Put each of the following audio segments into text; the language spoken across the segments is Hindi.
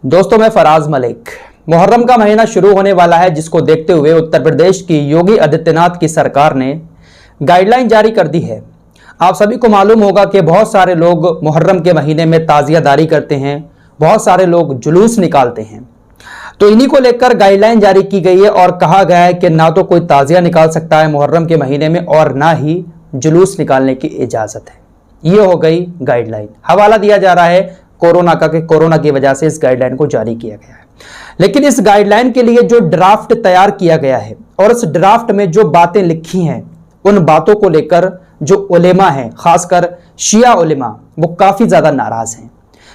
दोस्तों, मैं फराज मलिक। मुहर्रम का महीना शुरू होने वाला है, जिसको देखते हुए उत्तर प्रदेश की योगी आदित्यनाथ की सरकार ने गाइडलाइन जारी कर दी है। आप सभी को मालूम होगा कि बहुत सारे लोग मुहर्रम के महीने में ताजियादारी करते हैं, बहुत सारे लोग जुलूस निकालते हैं। तो इन्हीं को लेकर गाइडलाइन जारी की गई है और कहा गया है कि ना तो कोई ताजिया निकाल सकता है मुहर्रम के महीने में और ना ही जुलूस निकालने की इजाजत है। ये हो गई गाइडलाइन। हवाला दिया जा रहा है कोरोना का, कि कोरोना की वजह से इस गाइडलाइन को जारी किया गया है। लेकिन इस गाइडलाइन के लिए जो ड्राफ्ट तैयार किया गया है और इस ड्राफ्ट में जो बातें लिखी हैं, उन बातों को लेकर जो उलेमा हैं, खासकर शिया उलेमा, वो काफी ज्यादा नाराज हैं,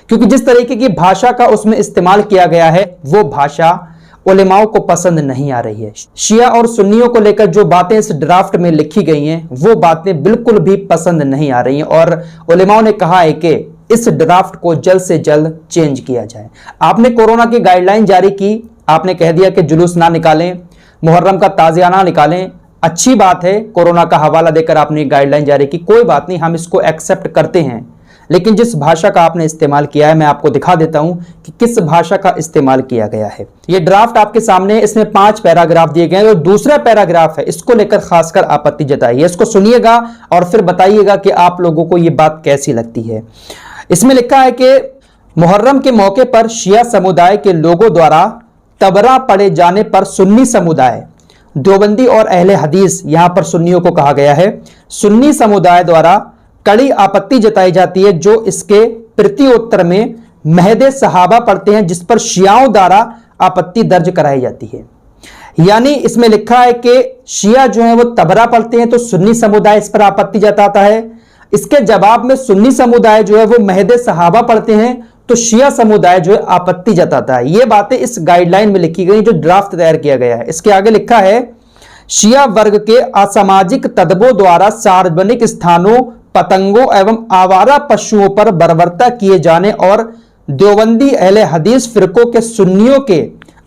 क्योंकि जिस तरीके की भाषा का उसमें इस्तेमाल किया गया है वो भाषा उलेमाओं को पसंद नहीं आ रही है। शिया और सुन्नियों को लेकर जो बातें इस ड्राफ्ट में लिखी गई हैं वो बातें बिल्कुल भी पसंद नहीं आ रही हैं और उलेमाओं ने कहा है कि इस ड्राफ्ट को जल्द से जल्द चेंज किया जाए। आपने कोरोना की गाइडलाइन जारी की, आपने कह दिया कि जुलूस ना निकालें, मुहर्रम का ताजिया ना निकालें। अच्छी बात है, कोरोना का हवाला देकर आपने गाइडलाइन जारी की, कोई बात नहीं, हम इसको एक्सेप्ट करते हैं। लेकिन जिस भाषा का आपने इस्तेमाल किया है, मैं आपको दिखा देता हूं कि किस भाषा का इस्तेमाल किया गया है। यह ड्राफ्ट आपके सामने, इसमें 5 पैराग्राफ दिए गए हैं और दूसरा पैराग्राफ है, इसको लेकर खासकर आपत्ति जताइए। इसको सुनिएगा और फिर बताइएगा कि आप लोगों को यह बात कैसी लगती है। इसमें लिखा है कि मुहर्रम के मौके पर शिया समुदाय के लोगों द्वारा तबरा पड़े जाने पर सुन्नी समुदाय, देवबंदी और अहले हदीस, यहां पर सुन्नियों को कहा गया है, सुन्नी समुदाय द्वारा कड़ी आपत्ति जताई जाती है, जो इसके प्रति उत्तर में महदे सहाबा पढ़ते हैं, जिस पर शियाओं द्वारा आपत्ति दर्ज कराई जाती है। यानी इसमें लिखा है कि शिया जो है वो तबरा पढ़ते हैं तो सुन्नी समुदाय इस पर आपत्ति जताता है। इसके जवाब में सुन्नी समुदाय जो है वो महदे सहाबा पढ़ते हैं तो शिया समुदाय जो है आपत्ति जताता है। ये बातें इस गाइडलाइन में लिखी गई जो ड्राफ्ट तैयार किया गया है। इसके आगे लिखा है, शिया वर्ग के असामाजिक तत्वों द्वारा सार्वजनिक स्थानों, पतंगों एवं आवारा पशुओं पर बर्बरता किए जाने और देवबंदी अहले हदीस फिरकों के सुन्नियों के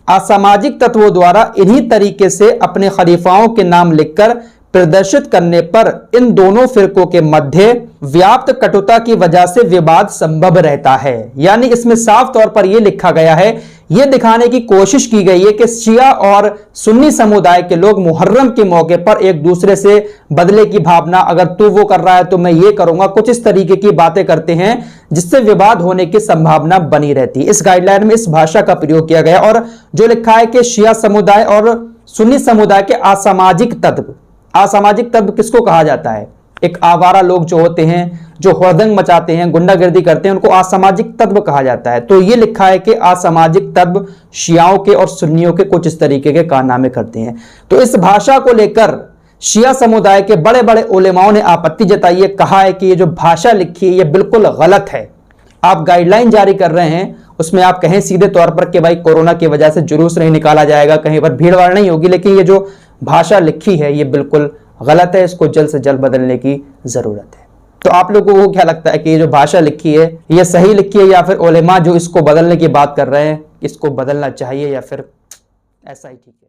असामाजिक तत्वों द्वारा इन्हीं तरीके से अपने खलीफाओं के नाम लिखकर प्रदर्शित करने पर इन दोनों फिरकों के मध्य व्याप्त कटुता की वजह से विवाद संभव रहता है। यानी इसमें साफ तौर पर यह लिखा गया है, यह दिखाने की कोशिश की गई है कि शिया और सुन्नी समुदाय के लोग मुहर्रम के मौके पर एक दूसरे से बदले की भावना, अगर तू वो कर रहा है तो मैं ये करूंगा, कुछ इस तरीके की बातें करते हैं जिससे विवाद होने की संभावना बनी रहती है। इस गाइडलाइन में इस भाषा का प्रयोग किया गया और जो लिखा है कि शिया समुदाय और सुन्नी समुदाय के असामाजिक तत्व, असामाजिक तत्व किसको कहा जाता है? एक आवारा लोग जो होते हैं, जो हुड़दंग मचाते हैं, गुंडागर्दी करते हैं, उनको असामाजिक तत्व कहा जाता है। तो ये लिखा है कि असामाजिक तत्व शियाओं के और सुन्नियों के कुछ इस तरीके के कारनामे करते हैं। तो इस भाषा को लेकर शिया समुदाय के बड़े बड़े उलेमाओं ने आपत्ति जताई है, कहा है कि ये जो भाषा लिखी है ये बिल्कुल गलत है। आप गाइडलाइन जारी कर रहे हैं, उसमें आप कहें सीधे तौर पर कि भाई कोरोना की वजह से जुलूस नहीं निकाला जाएगा, कहीं पर भीड़ भाड़ नहीं होगी, लेकिन ये जो भाषा लिखी है ये बिल्कुल गलत है, इसको जल्द से जल्द बदलने की जरूरत है। तो आप लोगों को क्या लगता है कि ये जो भाषा लिखी है ये सही लिखी है, या फिर उलेमा जो इसको बदलने की बात कर रहे हैं इसको बदलना चाहिए, या फिर ऐसा ही ठीक है?